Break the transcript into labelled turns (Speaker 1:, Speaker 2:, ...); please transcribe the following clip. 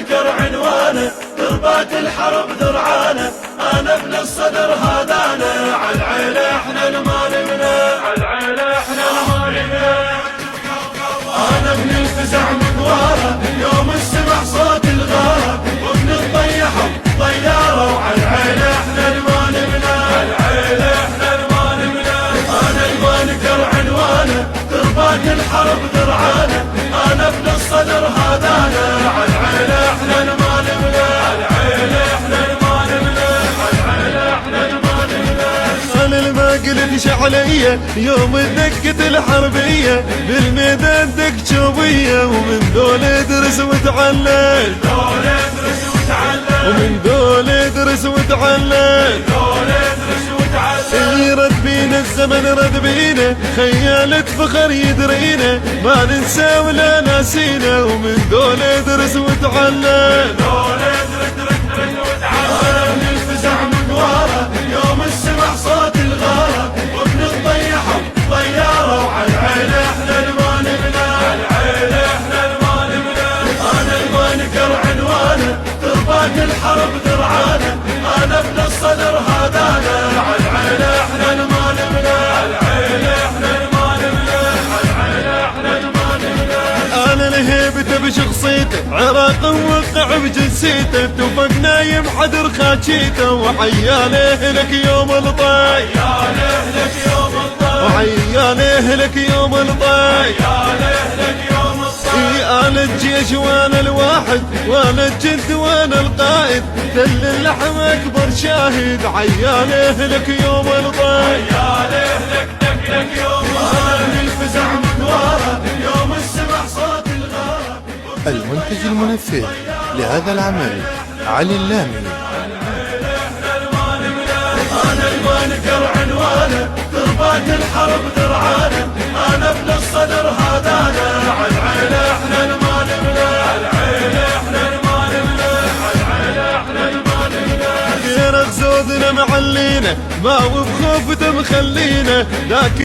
Speaker 1: نكر عنوانه، ضربات الحرب ذرعانه، انا ابن الصدر هذانا، عالعيله احنا المالمنا، عالعيله احنا المالمنا. انا ابن الفزع مقواره، يوم السمع صوت الغاره، وابن الطيحه طياره، وعالعيله احنا المالمنا، عالعيله احنا المالمنا. انا المانكر عنوانه، ضربات الحرب ذرعانه، انا ابن الصدر هذانا، عالعيله احنا المالمنا، عالعيله احنا المالمنا، عالعيله احنا المالمنا.
Speaker 2: انا الما قلت شعليه يوم دقت الحربيه، بالميدان دق شوبيه، ومن ذول ادرس وتعلم، ومن ذول ادرس وتعلم. رد بينا الزمن رد بينا، خيالة فخر يدرينا، ما ننسى ولا ناسينا، ومن ذول ادرس وتعلم.
Speaker 1: انا ابن الفزع مقواره، يوم السمع صوت الغاره، وابن الطيحه طياره، وعالعيله احنا المالمنا، عالعيله احنا المالمنا. انا المانكر عنوانه، ضربات الحرب ذرعانه، انا ابن الصدر هذانا، عالعيله احنا المالمنا، عالعيله احنا المالمنا، عالعيله احنا المالمنا.
Speaker 2: انا لهيبته بشخصيته، عراق موقع بجنسيته، توفق نايم حذر خاشيته، وحياله لك يوم الطي،
Speaker 1: حياله لك يوم الطي،
Speaker 2: وحياله لك يوم الطي.
Speaker 1: حياله لك يوم الطي.
Speaker 2: انا الجيش وانا الواحد، وانا الجند وانا القائد، تل اللحم اكبر شاهد، عياله لك يوم الطي،
Speaker 1: عياله لك يوم الطي. انا من الفزع مقواره، يوم السمع صوت الغاره.
Speaker 3: المنتج المنفذ لهذا العمل علي اللامي.
Speaker 1: انا المانكر عنوانه، ضربات الحرب ذرعانه، انا ابن الصدر هذانا، عالعيله احنا المالمنا، عالعيله احنا المالمنا، عالعيله احنا المالمنا.
Speaker 2: غير غزودنا معلينا، ما وبخوفته مخلينا، لكن